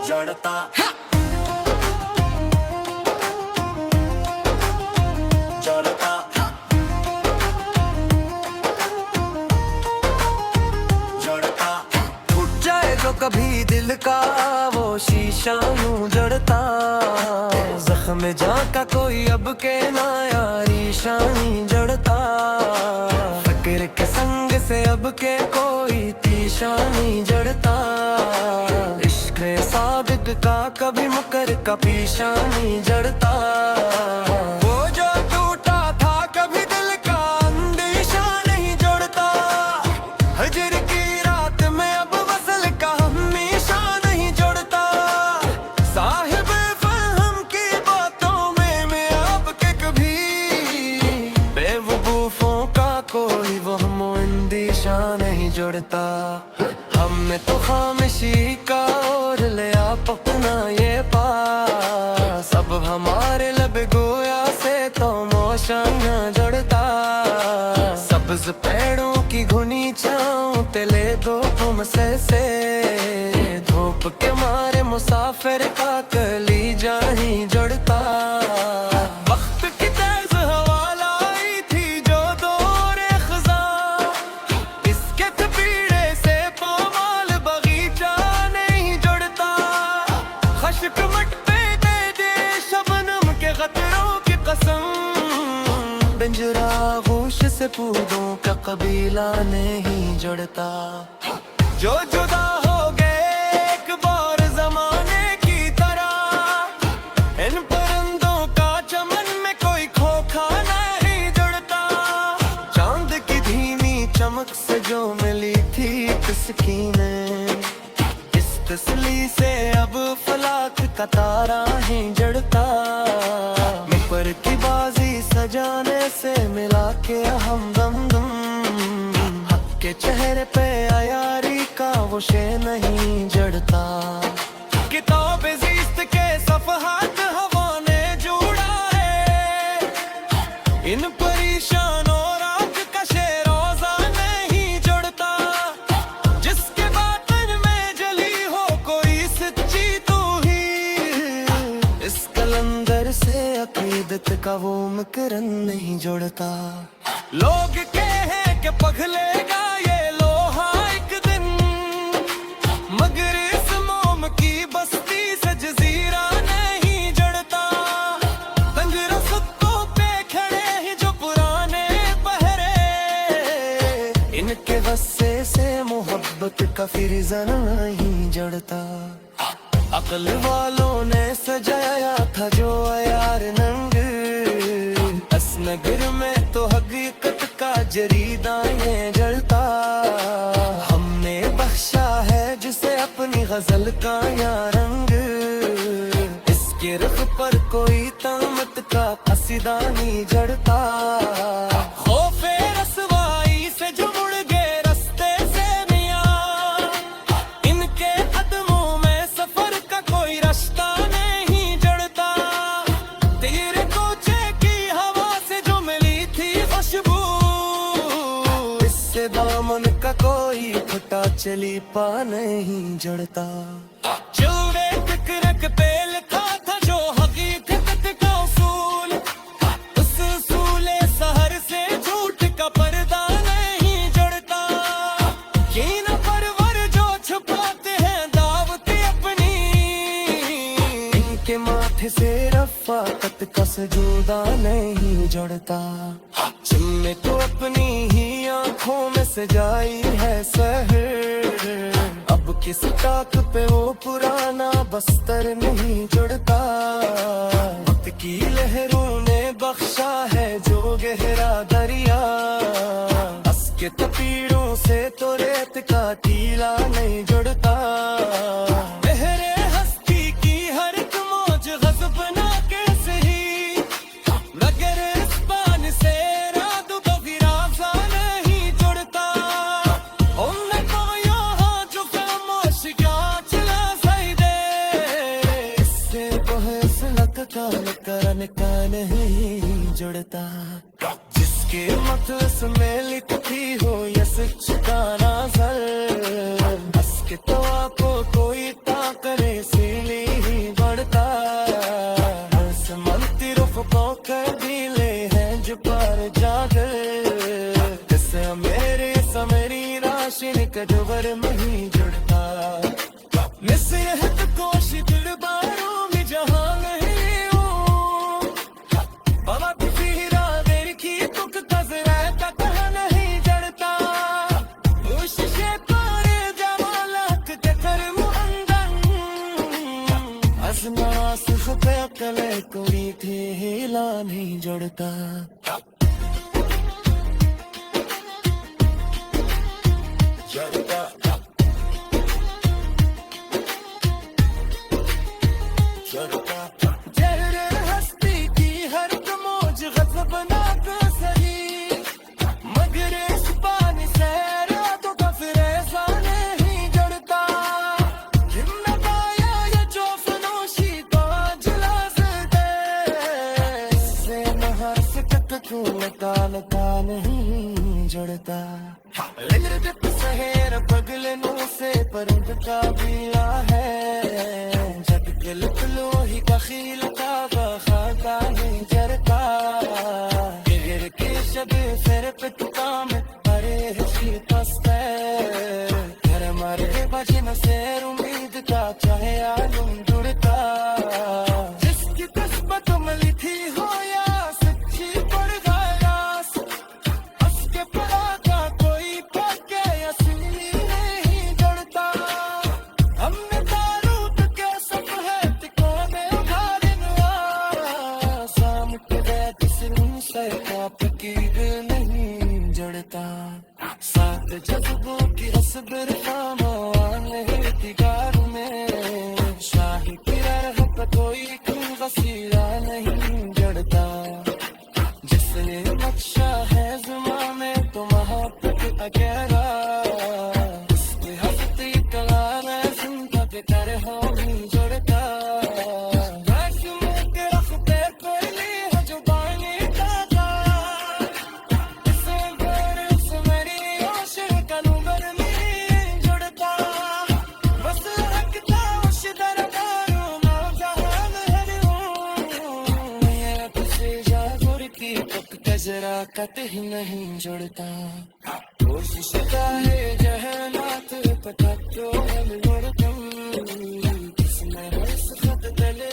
जड़ता जड़ता जड़ता टूट जाए जो कभी दिल का वो शीशा यूं जड़ता, जख्म जहाँ का कोई अब के ना यारी शानी जड़ता, फक्र के संग से अब के कोई तीशानी जड़ता, इश्क साबिक का कभी मुकर का पीछा नहीं जड़ता। वो जो टूटा था कभी दिल का अंदेशा नहीं जोड़ता, हजर की रात में अब वसल का हमेशा नहीं जोड़ता, साहिब फहम की बातों में मैं आपके कभी बेवकूफों का कोई वहम अंदेशा नहीं जोड़ता। हमें तो खामोशी का और ले आप अपना ये पास, अब हमारे लब गोया से तो मौसम जड़ता, सब्ज पेड़ों की घुनी छाँव तेले दो हमसे से, धूप के मारे मुसाफिर का कली जाही जड़ता। वक्त की तेज हवा लाई थी जो दौरे खज़ा, इसके थपीड़े से पामाल बगीचा नहीं जड़ता, खश्क मट पे दे दे शबनम के खतरों की कसम, पिंजरा गोश से पूदों का कबीला नहीं जड़ता। जो जुदा हो गए एक बार जमाने की तरह, इन परिंदों का चमन में कोई खोखा नहीं जड़ता, चांद की धीमी चमक से जो मिली थी तस्कीनें, इस तसली से अब फलाक का तारा ही जड़ता, मुपर की बाजी सजाने से मिला के हम दम हक के चेहरे पे अयारी का वो शे नहीं जड़ता। किताब ज़िस्त के सफ़हात हवा ने जोड़ा है, इन परेशान और आग का शेरोज़ा नहीं जड़ता, जिसके बातन में जली हो कोई सच्ची तू ही, इस कलंदर से अकीदत का वो मकरन नहीं जोड़ता। लोग कहे कि पगलेगा ये लोहा एक दिन, मगर इस मोम की बस्ती से जजीरा नहीं जड़ता, तंग रस्तों पे खड़े ही जो पुराने पहरे, इनके गस्से से मोहब्बत का फिर नहीं जड़ता। अक्ल वालों ने सजाया था जो यार नंग, असनगर में तो हकीकत का जरीदा ये जलता, हमने बख्शा है जिसे अपनी गजल का या रंग, इसके रुख पर कोई तामत का कसीदा नहीं जड़ता। खौफे रसवाई से जो मुड़ गए रस्ते से मियां, इनके कदमों में सफर का कोई रास्ता नहीं जड़ता, तेरे कोचे की हवा से जो मिली थी खुशबू, इससे दामन का कोई फटा चली पा नहीं जड़ता। चूड़े फिक्रक पे लिखा था जो हकीकत का उसूल, उस उसूले सहर से झूठ का पर्दा नहीं जड़ता, कीना परवर जो छुपाते हैं दावत अपनी, इनके माथे से रफ़ाकत का सजूदा नहीं जड़ता। जिनमें तो अपनी ही आंखों में सजाई है सहर, अब किस ताक पे वो पुराना बस्तर नहीं जुड़ता, वक्त की लहरों ने बख्शा है जो गहरा दरिया, हंस के तपीड़ों से तो रेत का टीला नहीं जुड़ता, बहरे हस्ती की हर एक मौज गज़ब ना कैसे ही, मगर इस पान से रात तो गिराफा नहीं जुड़ता, उनको यहाँ जो खामोश क्या चला सही दे, इससे बहसलत का करन का नहीं जुड़ता, जिसके मतलस में लिखती हो ये सच का नाज़र, हंस के तो आपको कोई ता करे सी अफकों कर दिले हैं जो पार जागर इससे मेरे समेरी राशि कजवर में ही जुड़ता नसीहत कोशिश दिल बारों में जहाँ नहीं हूँ बाबा किसी रावेर की तुक तजरा तक नहीं जड़ता उस शेपारे जमालत के कर मुअंदन असना सुख कले कोई थी हिला नहीं जुड़ता जहर हस्ती की हर मौज गज़ब ना तो सही मगर इस पानी सैर तो फिर ऐसा नहीं जड़ता हिम्मत आया ये जो फनोशी तो जलाज़ इससे नहर से तक को लता नहीं जड़ता लिंगरत सहेर पगलनों से परंद का बिया है जब दिल लोही का खील का बखाता नहीं जरता गिर के शब फिर पे तुका में अरे हिस्सी पस्ते घर मारे बजे न सेर उम्मीद का चाहे आलम जुड़ता जिसकी किस्मत में लिखी हो या सच्ची पड़ गयास उसके पड़ा का कोई पके असली नहीं जड़ता हमने तारूत के सब है तिकोने उधारिन साम के बैठ सिरुन से का फकीर नहीं जड़ता साथ जज्बों की असबर खामोने दिगार में शाही की रह पे कोई वसीला नहीं जड़ता जिसने नक्शा है जुमा में तो मोहब्बत अकेला उसकी हस्ती कला में जिंदा के कर हो नहीं जुड़ता वैश्य के रखते कोयली है जो बानी ताजा इसे घर उस मेरी आशिक का नूबर नहीं जुड़ता बस रखता उस दरबारों में जहान है हूँ ये किसी जागुर की पक कजरा कतई नहीं जुड़ता कोशिश का है जहनात पता तो हम मुड़तम किसमें हर सखत दले